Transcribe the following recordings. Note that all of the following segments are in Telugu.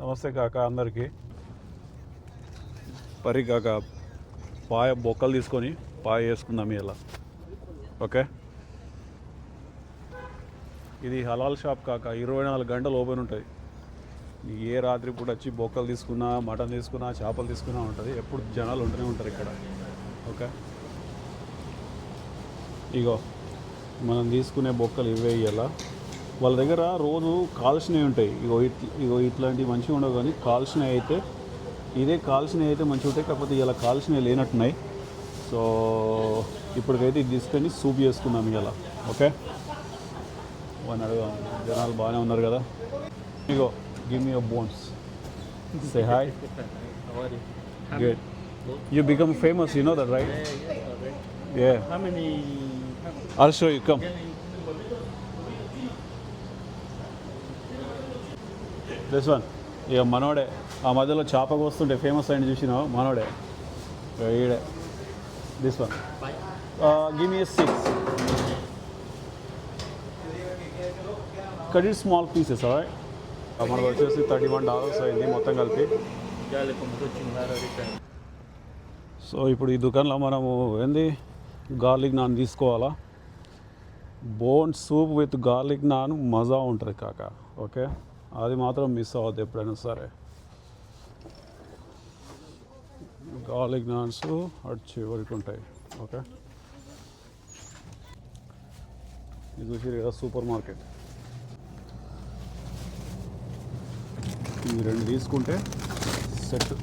నమస్తే కాక అందరికీ. పరి కాక పాయ బొక్కలు తీసుకొని పాయ వేసుకుందాం ఇలా. ఓకే, ఇది హలాల్ షాప్ కాక 24 గంటలు ఓపెన్ ఉంటుంది. ఏ రాత్రి పూట వచ్చి బొక్కలు తీసుకున్నా, మటన్ తీసుకున్నా, చేపలు తీసుకున్నా ఉంటుంది. ఎప్పుడు జనాలు ఉంటూనే ఉంటారు ఇక్కడ. ఓకే, ఇగో మనం తీసుకునే బొక్కలు ఇవే ఇలా. వాళ్ళ దగ్గర రోజు కాల్చినవి ఉంటాయి. ఇగో ఇట్లాంటివి మంచిగా ఉండవు, కానీ కాల్చినవి అయితే కాల్చినవి అయితే మంచిగా ఉంటాయి. కాకపోతే ఇలా కాల్చినవి లేనట్టున్నాయి. సో ఇప్పటికైతే ఇది తీసుకొని సూప్ చేసుకుందాం ఇలా. ఓకే, వాడిని అడుగుదాం. జనాలు బాగానే ఉన్నారు కదా. ఇగో give me your bones, say hi. Good, you become famous, you know that, right? Yeah. How many? I'll show you, come. This one. ఇక మనోడే ఆ మధ్యలో చేపకు వస్తుంటే ఫేమస్ అయిన చూసినావు, మనోడే ఈడే. This one give me 6. Cut it small pieces. alright. మనకు వచ్చేసి $31 అయింది మొత్తం కలిపి. సో ఇప్పుడు ఈ దుకాణంలో మనము ఏంది గార్లిక్ నాన్ తీసుకోవాలా. Bone soup with garlic non మజా ఉంటుంది కాక. ఓకే, అది మాత్రం మిస్ అవ్వద్దు ఎప్పుడైనా సరే. గార్లిక్ నాన్స్ అటు చివరికి ఉంటాయి. ఓకే, ఇది చూసి కదా సూపర్ మార్కెట్. ఇవి 2 తీసుకుంటే సెట్.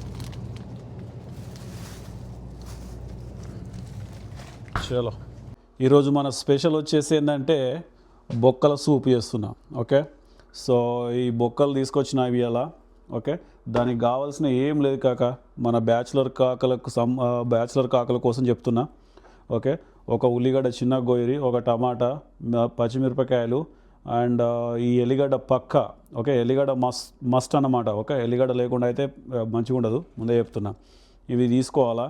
చలో, ఈరోజు మన స్పెషల్ వచ్చేసి ఏంటంటే బొక్కల సూప్ చేస్తున్నాం. ఓకే, సో ఈ బొక్కలు తీసుకొచ్చినవి అలా. ఓకే, దానికి కావాల్సిన ఏం లేదు కాక, మన బ్యాచులర్ కాకల కోసం చెప్తున్నా. ఓకే, ఒక ఉల్లిగడ్డ చిన్న గోయిరి, ఒక టమాటా, పచ్చిమిరపకాయలు అండ్ ఈ ఎల్లిగడ్డ పక్క. ఓకే, ఎల్లిగడ్డ మస్ట్ అన్నమాట. ఓకే, ఎల్లిగడ్డ లేకుండా అయితే మంచిగా ఉండదు, ముందే చెప్తున్నా. ఇవి తీసుకోవాలా.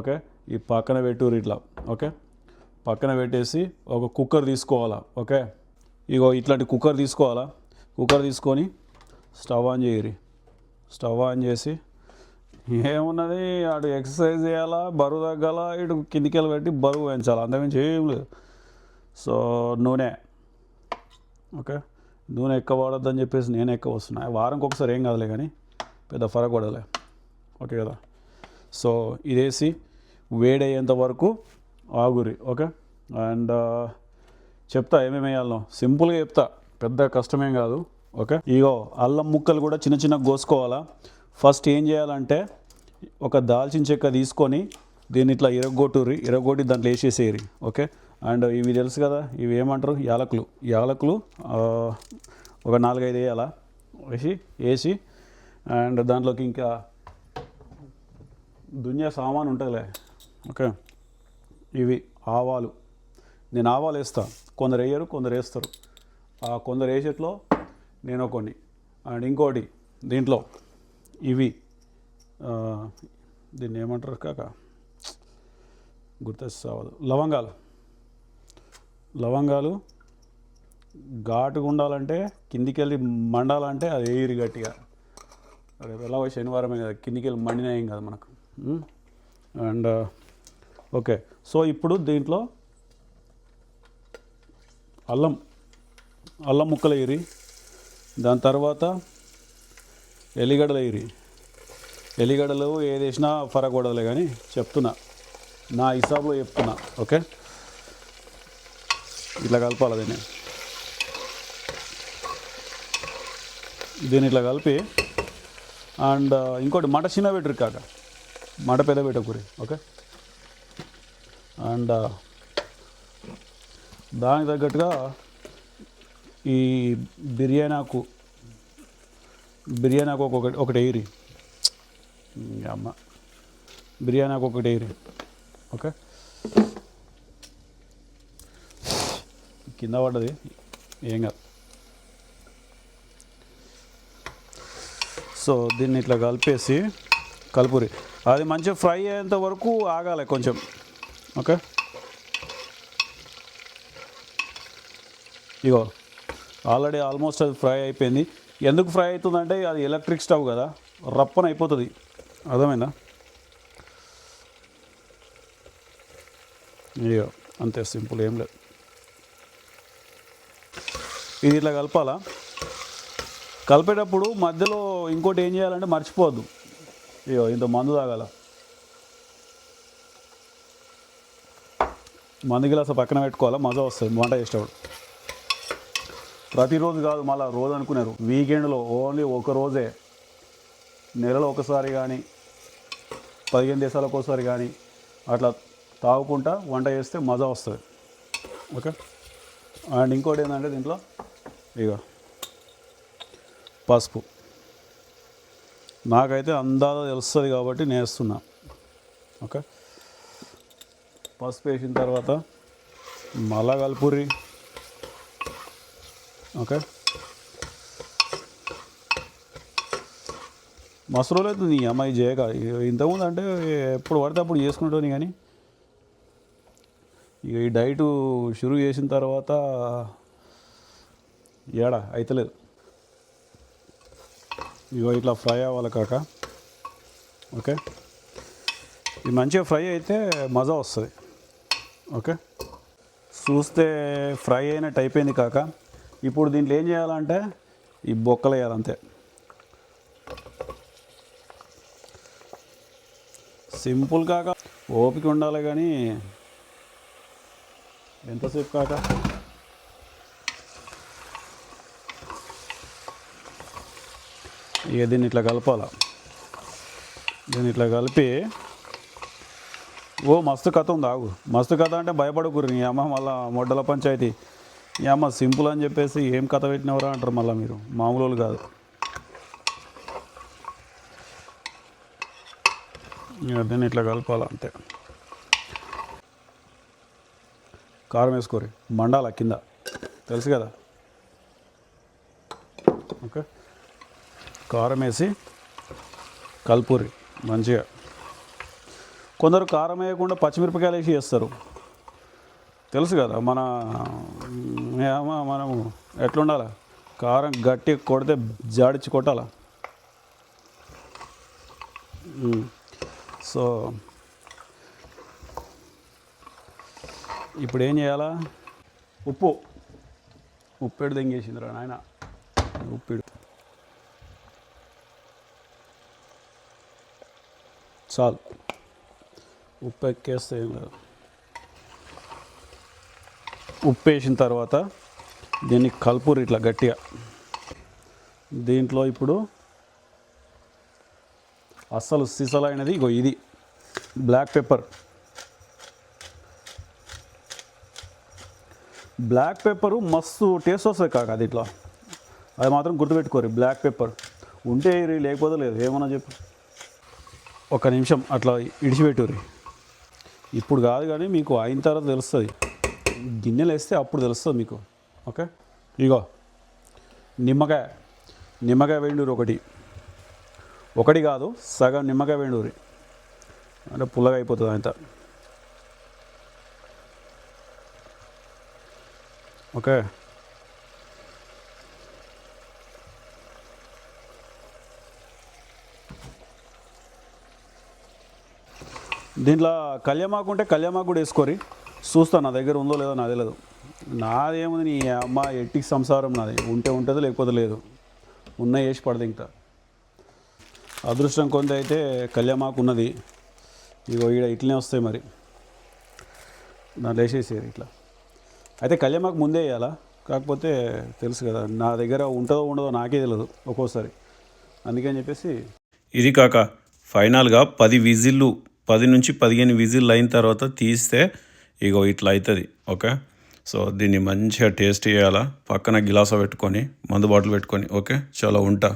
ఓకే, ఈ పక్కన పెట్టుర్రు ఇట్లా. ఓకే, పక్కన పెట్టేసి ఒక కుక్కర్ తీసుకోవాలా. ఓకే, ఇగో ఇట్లాంటి కుక్కర్ తీసుకోవాలా. కుక్కర్ తీసుకొని స్టవ్ ఆన్ చేయరి. స్టవ్ ఆన్ చేసి ఏమున్నది, అటు ఎక్సర్సైజ్ చేయాలా, బరువు తగ్గాల, ఇటు కిందికి పెట్టి బరువు పెంచాలి, అంతకుమించి ఏం లేదు. సో నూనె. ఓకే, నూనె ఎక్కువ వాడొద్దని చెప్పేసి నేను ఎక్కువ వస్తున్నా. వారానికి ఒకసారి ఏం కాదులే, కానీ పెద్ద ఫరక్ పడలే. ఓకే కదా. సో ఇదేసి వేడయ్యేంత వరకు ఆగురి. ఓకే, అండ్ చెప్తా ఏమేమి వేయాలో, సింపుల్గా చెప్తా, పెద్ద కష్టమేం కాదు. ఓకే, ఇగో అల్లం ముక్కలు కూడా చిన్న చిన్నగా కోసుకోవాలా. ఫస్ట్ ఏం చేయాలంటే ఒక దాల్చిన చెక్క తీసుకొని దీన్ని ఇట్లా ఇరగొట్టి దాంట్లో వేసేసేయరి. ఓకే, అండ్ ఇవి తెలుసు కదా, ఇవి ఏమంటారు, యాలకులు ఒక 4-5 వేయాలా. వేసి అండ్ దాంట్లోకి ఇంకా దునియా సామాన్ ఉంటుందిలే. ఓకే, ఇవి ఆవాలు. నేను ఆవాలు వేస్తా, కొందరు వేయరు, కొందరు వేస్తారు. కొందరు వేసేట్లో నేను కొన్ని. అండ్ ఇంకోటి దీంట్లో ఇవి దీన్ని ఏమంటారు కాక, గుర్తొస్తావదు, లవంగాలు ఘాటుగా ఉండాలంటే, కిందికి వెళ్ళి మండాలంటే అది వేయరు గట్టిగా. రేపు ఎలాగో శనివారమే కదా, కిందికి వెళ్ళి మండినా ఏం కదా మనకు. అండ్ ఓకే, సో ఇప్పుడు దీంట్లో అల్లం ముక్కలు వేయరి. దాని తర్వాత ఎల్లిగడ్డలు వేయరి. ఎల్లిగడ్డలు ఏది వేసినా ఫరక్ పడలే, కానీ చెప్తున్నా, నా హిసాబులో చెప్తున్నా. ఓకే, ఇట్లా కలపాలి దీన్ని ఇట్లా కలిపి. అండ్ ఇంకోటి మట చిన్న పెట్టరు కాక, మట పెద్ద పెట్టకూరి. ఓకే, అండ్ దానికి తగ్గట్టుగా ఈ బిర్యానీ ఆకు ఒకటి వేయరి. అమ్మ, బిర్యానీ ఆకు ఒకటి వేయరి. ఓకే, కింద పడ్డది ఏం కాదు. సో దీన్ని ఇట్లా కలిపేసి కలుపురి. అది మంచిగా ఫ్రై అయ్యేంత వరకు ఆగాలి కొంచెం. ఓకే, ఇగో ఆల్రెడీ ఆల్మోస్ట్ అది ఫ్రై అయిపోయింది. ఎందుకు ఫ్రై అవుతుందంటే అది ఎలక్ట్రిక్ స్టవ్ కదా, రప్పన అయిపోతుంది. అర్థమైందా? అయ్యో అంతే సింపుల్, ఏం లేదు. ఇది ఇట్లా కలపాలా. కలిపేటప్పుడు మధ్యలో ఇంకోటి ఏం చేయాలంటే మర్చిపోవద్దు. అయ్యో ఇంత మందు తాగాల. మందు గిలాస పక్కన పెట్టుకోవాలా, మజా వస్తుంది వంట చేసేటప్పుడు. ప్రతిరోజు కాదు, మళ్ళీ రోజు అనుకున్నారు. వీకెండ్లో ఓన్లీ ఒక రోజే, నెలలో ఒకసారి కానీ 15 దేశాలకు ఒకసారి కానీ అట్లా తాగుకుంటా వంట చేస్తే మజా వస్తుంది. ఓకే. అండ్ ఇంకోటి ఏంటంటే దీంట్లో ఇక పసుపు నాకైతే అందాజ తెలుస్తుంది కాబట్టి నేను వేస్తున్నా. ఓకే. పసుపు వేసిన తర్వాత మళ్ళా కలుపుర్రి. ఓకే. మస్తు రోజులు అవుతుంది ఈ అమ్మాయి చేయక. ఇంతకుముందు అంటే ఎప్పుడు పడితే అప్పుడు చేసుకుంటాను, కానీ ఇక ఈ డైటు షురూ చేసిన తర్వాత ఏడా అయితలేదు. ఇగో ఇట్లా ఫ్రై అవ్వాలి కాక. ఓకే. ఇది మంచిగా ఫ్రై అయితే మజా వస్తుంది. ఓకే. చూస్తే ఫ్రై అయినట్టు అయిపోయింది కాక. ఇప్పుడు దీంట్లో ఏం చేయాలంటే ఈ బొక్కలు వేయాలంతే. సింపుల్ కాక, ఓపిక ఉండాలి కానీ ఎంతసేపు కాక. ఇక దీన్ని ఇట్లా కలపాల. దీన్ని ఇట్లా కలిపి మస్తు కథ ఉంది. ఆగు, మస్తు కథ అంటే భయపడకూరు. నీ అమ్మ మళ్ళీ మొడ్డల పంచాయతీ, ఈ అమ్మ సింపుల్ అని చెప్పేసి ఏం కథ పెట్టినవరా అంటారు మళ్ళీ. మీరు మామూలు వాళ్ళు కాదు. దీన్ని ఇట్లా కలపాలి అంతే. కారం వేసుకోరి, మండాల కింద, తెలుసు కదా. ఓకే. కారం వేసి కలుపురి మంచిగా. కొందరు కారం వేయకుండా పచ్చిమిరపకాయలు వేసి చేస్తారు, తెలుసు కదా. మనము ఎట్లుండాలి, కారం గట్టి కొడితే జాడిచ్చి కొట్టాల. సో ఇప్పుడు ఏం చేయాలా, ఉప్పు ఉప్పెడు దెంగేసిందిరా నాయన. ఉప్పెడు చాలు, ఉప్పు ఎక్కేస్తే ఏం లేదు. ఉప్పు వేసిన తర్వాత దీన్ని కలుపురు ఇట్లా గట్టిగా. దీంట్లో ఇప్పుడు అస్సలు సిసలైనది ఇగో ఇది బ్లాక్ పెప్పర్. బ్లాక్ పెప్పరు మస్తు టేస్ట్ వస్తుంది కాక దీంట్లో, అది మాత్రం గుర్తుపెట్టుకోరు. బ్లాక్ పెప్పర్ ఉంటే లేకపోతే లేదు, ఏమన్నా చెప్పు. ఒక నిమిషం అట్లా ఇడిచిపెట్టుర్రి. ఇప్పుడు కాదు కానీ మీకు అయిన తర్వాత తెలుస్తుంది. గిన్నెలు వేస్తే అప్పుడు తెలుస్తుంది మీకు. ఓకే. ఇగో నిమ్మకాయ వేండూరి, ఒకటి కాదు సగం నిమ్మకాయ వేండూరి, అంటే పుల్లగా అయిపోతుంది అంత. ఓకే. దీంట్లో కళ్యామాకు ఉంటే కళ్యామాకు కూడా వేసుకోరి. చూస్తాను నా దగ్గర ఉందో లేదో నాకు తెలియదు. నాదేముంది, నీ అమ్మ ఎట్టికి సంసారం నాది. ఉంటే ఉంటుంది, లేకపోతే లేదు. ఉన్న వేసి పడదు. ఇంకా అదృష్టం కొంత అయితే కళ్యామాకు ఉన్నది. ఇగో ఈడ ఇట్లనే వస్తాయి మరి, దాంట్లో వేసేసేది ఇట్లా. అయితే కళ్యామాకు ముందే వేయాలా, కాకపోతే తెలుసు కదా నా దగ్గర ఉంటుందో ఉండదో నాకే తెలియదు ఒక్కోసారి, అందుకని చెప్పేసి. ఇది కాక ఫైనల్గా 10 నుంచి 15 విజిల్లు అయిన తర్వాత తీస్తే ఇగో ఇట్లా అవుతుంది. ఓకే. సో దీన్ని మంచిగా టేస్ట్ చేయాలా. పక్కన గిలాస పెట్టుకొని, మందు బాటిల్ పెట్టుకొని. ఓకే. చాలా ఉంటా.